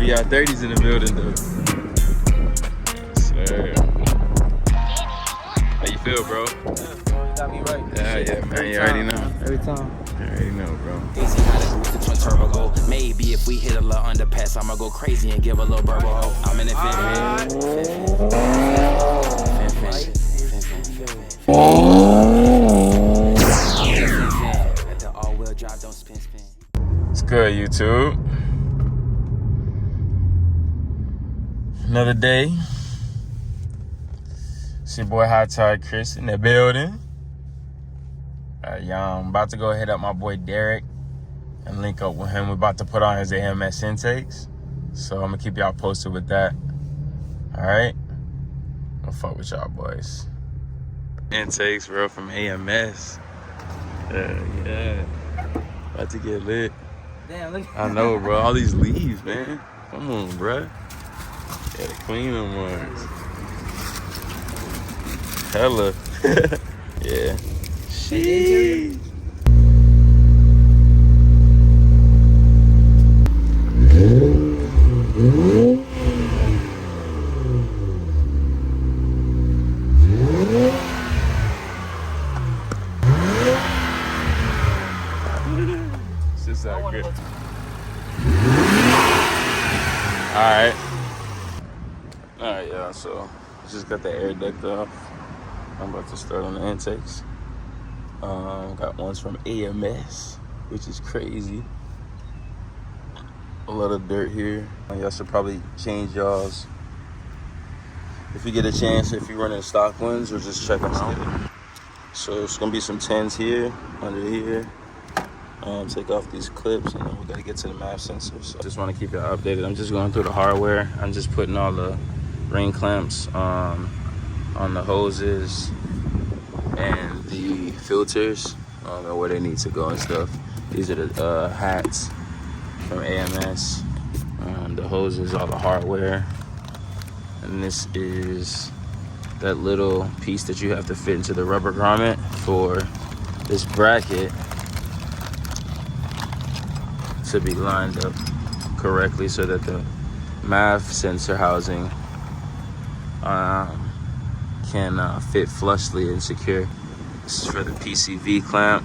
PR30's in the building though. Yes, sir. How you feel, bro? You got me right. Yeah, man. You already know. Every time. You already know, bro. Easy how to boost the twin turbo go. Maybe if we hit a little underpass, I'ma go crazy and give a little burbo ho. I'm in the It's good, YouTube. Another day. It's your boy Hot Tide Chris in the building. Y'all, I'm about to go hit up my boy Derek and link up with him. We're about to put on his AMS intakes. So I'm gonna keep y'all posted with that. Alright? I'll fuck with y'all boys. Intakes, bro, from AMS. Yeah. About to get lit. Damn, look. I know, bro. All these leaves, man. Come on, bro. Gotta clean them ones. Hella. Yeah. Sheesh. It's just that good. Alright, y'all. So, just got the air duct off. I'm about to start on the intakes. Got ones from AMS, which is crazy. A lot of dirt here. Y'all should probably change y'all's if you get a chance, if you're running stock ones, or just check them out. So it's gonna be some 10s here, under here. Take off these clips, and then we gotta get to the MAF sensor. So I just wanna keep y'all updated. I'm just going through the hardware. I'm just putting all the ring clamps on the hoses and the filters and where they need to go and stuff. These are the hats from AMS. The hoses, all the hardware. And this is that little piece that you have to fit into the rubber grommet for this bracket to be lined up correctly so that the MAF sensor housing can fit flushly and secure. This is for the PCV clamp.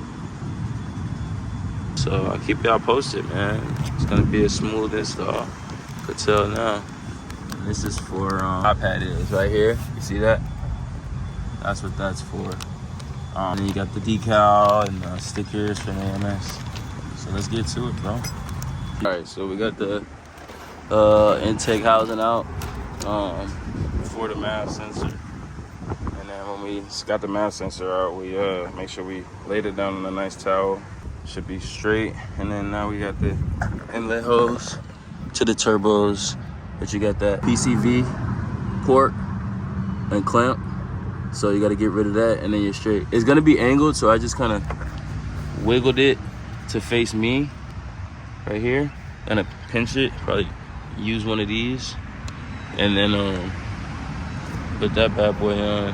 So I'll keep y'all posted, man. It's gonna be a smooth install. Could tell now. This is for top hat is right here. You see that? That's what that's for. Then you got the decal and the stickers from AMS. So let's get to it, bro. All right, so we got the intake housing out for the MAF sensor. And then when we got the MAF sensor out, we make sure we laid it down on a nice towel. Should be straight. And then now we got the inlet hose to the turbos. But you got that PCV port and clamp. So you got to get rid of that, and then you're straight. It's gonna be angled, so I just kind of wiggled it to face me right here. Gonna pinch it, probably use one of these, and then put that bad boy on.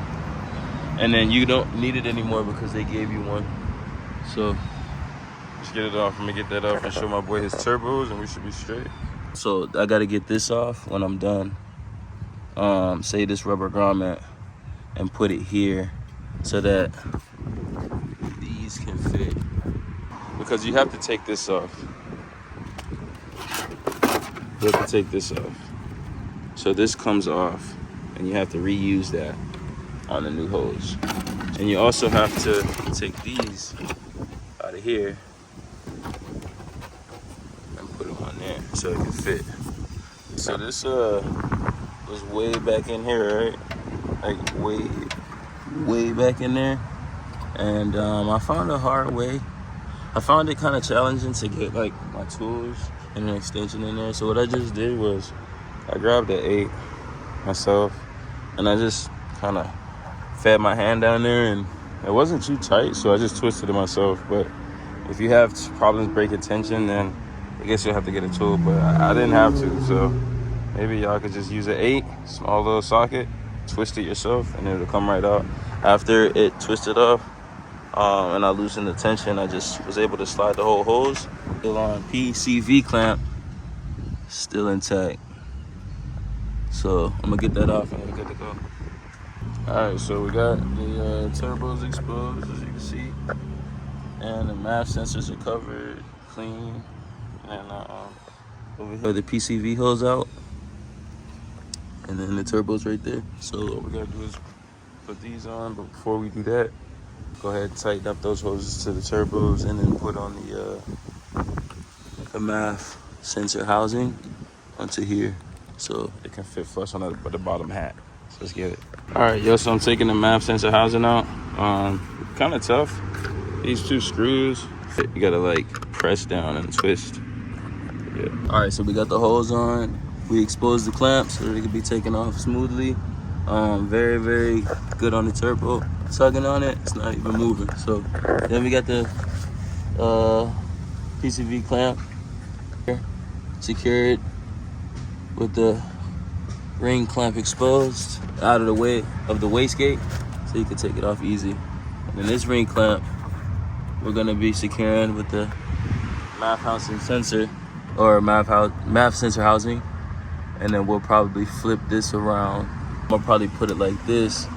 And then you don't need it anymore because they gave you one. So let's get it off. Let me get that off and show my boy his turbos, and we should be straight. So I gotta get this off when I'm done. Say this rubber grommet and put it here so that these can fit. Because you have to take this off. You have to take this off. So this comes off and you have to reuse that on the new hose. And you also have to take these out of here and put them on there so it can fit. So this was way back in here, right? Like way back in there. And I found a hard way. I found it kind of challenging to get like my tools and an extension in there. So what I just did was I grabbed an 8 myself and I just kind of fed my hand down there, and it wasn't too tight, so I just twisted it myself. But if you have problems breaking tension, then I guess you'll have to get a tool, but I didn't have to. So maybe y'all could just use an 8, small little socket, twist it yourself, and it'll come right out. After it twisted off and I loosened the tension, I just was able to slide the whole hose. Still on PCV clamp still intact. So I'm gonna get that off and we're good to go. All right, so we got the turbos exposed, as you can see, and the MAF sensors are covered, clean, and over here the PCV hose out, and then the turbos right there. So what we gotta do is put these on, but before we do that, go ahead and tighten up those hoses to the turbos, and then put on the MAF sensor housing onto here, so it can fit flush on the bottom hat. So let's get it. All right, yo, so I'm taking the MAF sensor housing out. Kind of tough. These two screws, you gotta like press down and twist. Yeah. All right, so we got the hose on. We exposed the clamps so that it can be taken off smoothly. Very, very good on the turbo. Tugging on it, it's not even moving. So then we got the PCV clamp here, secured with the ring clamp exposed out of the way of the wastegate, so you can take it off easy. And then this ring clamp we're gonna be securing with the MAF housing sensor, or MAF sensor housing, and then we'll probably flip this around. I'll probably put it like this,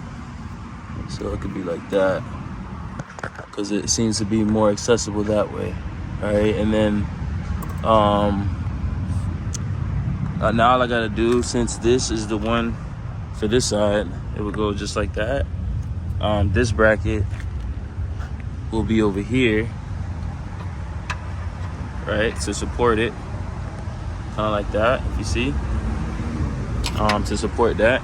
so it could be like that, because it seems to be more accessible that way. All right, and then now all I gotta do, since this is the one for this side, it would go just like that. This bracket will be over here, right, to support it, kind of like that, if you see. To support that,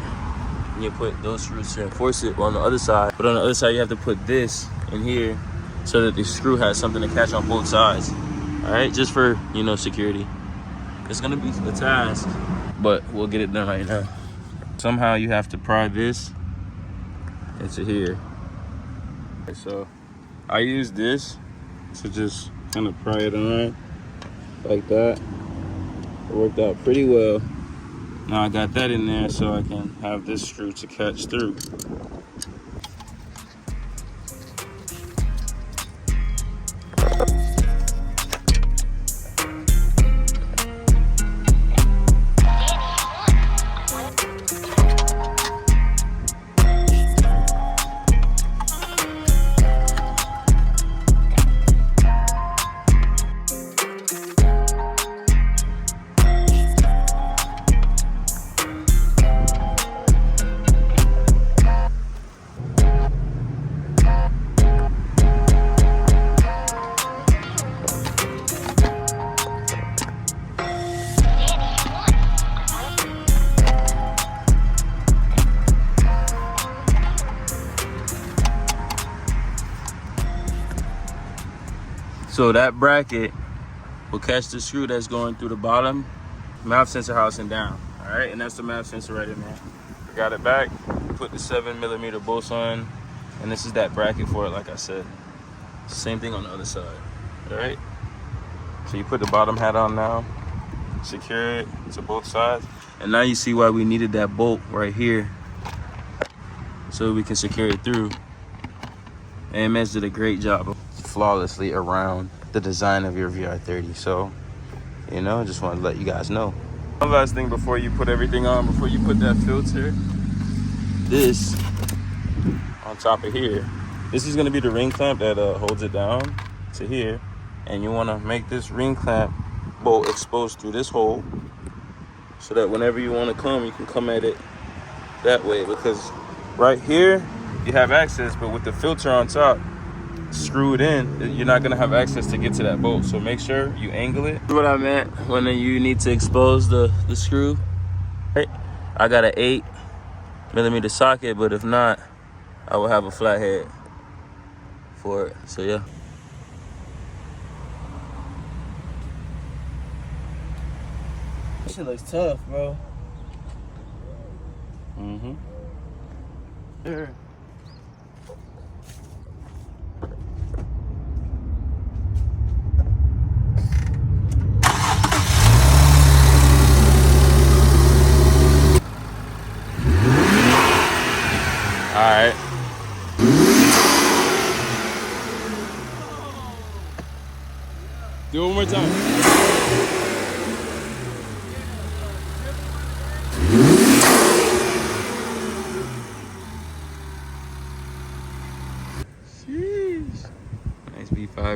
and you put those screws to enforce it on the other side. But on the other side, you have to put this in here so that the screw has something to catch on both sides. All right, just for, you know, security. It's gonna be a task, but we'll get it done right now. Somehow you have to pry this into here. Okay, so I use this to just kind of pry it on like that. It worked out pretty well. Now I got that in there so I can have this screw to catch through. So that bracket will catch the screw that's going through the bottom MAF sensor housing down. All right, and that's the MAF sensor right in there. Got it back, put the 7mm bolts on, and this is that bracket for it, like I said. Same thing on the other side, all right? So you put the bottom hat on now, secure it to both sides, and now you see why we needed that bolt right here so we can secure it through. AMS did a great job flawlessly around the design of your VR30. So, you know, just want to let you guys know. One last thing before you put everything on, before you put that filter, this on top of here, this is going to be the ring clamp that holds it down to here, and you want to make this ring clamp bolt exposed through this hole so that whenever you want to come, you can come at it that way, because right here you have access, but with the filter on top screwed in, you're not gonna have access to get to that bolt. So make sure you angle it. What I meant when you need to expose the screw. Right? I got an 8mm socket, but if not, I will have a flathead for it. So yeah. This shit looks tough, bro. Mm-hmm. Sure. All right. Do it one more time.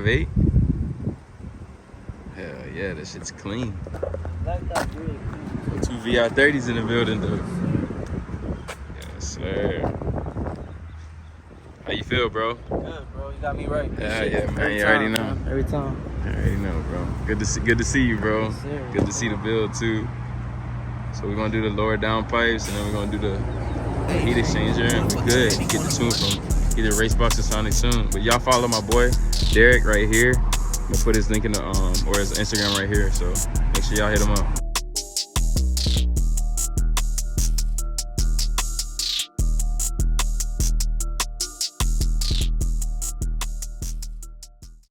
5'8". Hell yeah, that shit's clean. Black top really clean. 2 VI30s in the building though. Yes, sir. How you feel, bro? Good, bro. You got me right. Yeah, man. Every You time, already know. man. Every time. I already know, bro. Good to see you, bro. Yes, sir. Good to see the build too. So we're gonna do the lower down pipes, and then we're gonna do the heat exchanger, and we're good. Get the tune from either Racebox or Sonic soon. But y'all follow my boy Derek right here. I'm gonna put his link in the or his Instagram right here. So make sure y'all hit him up.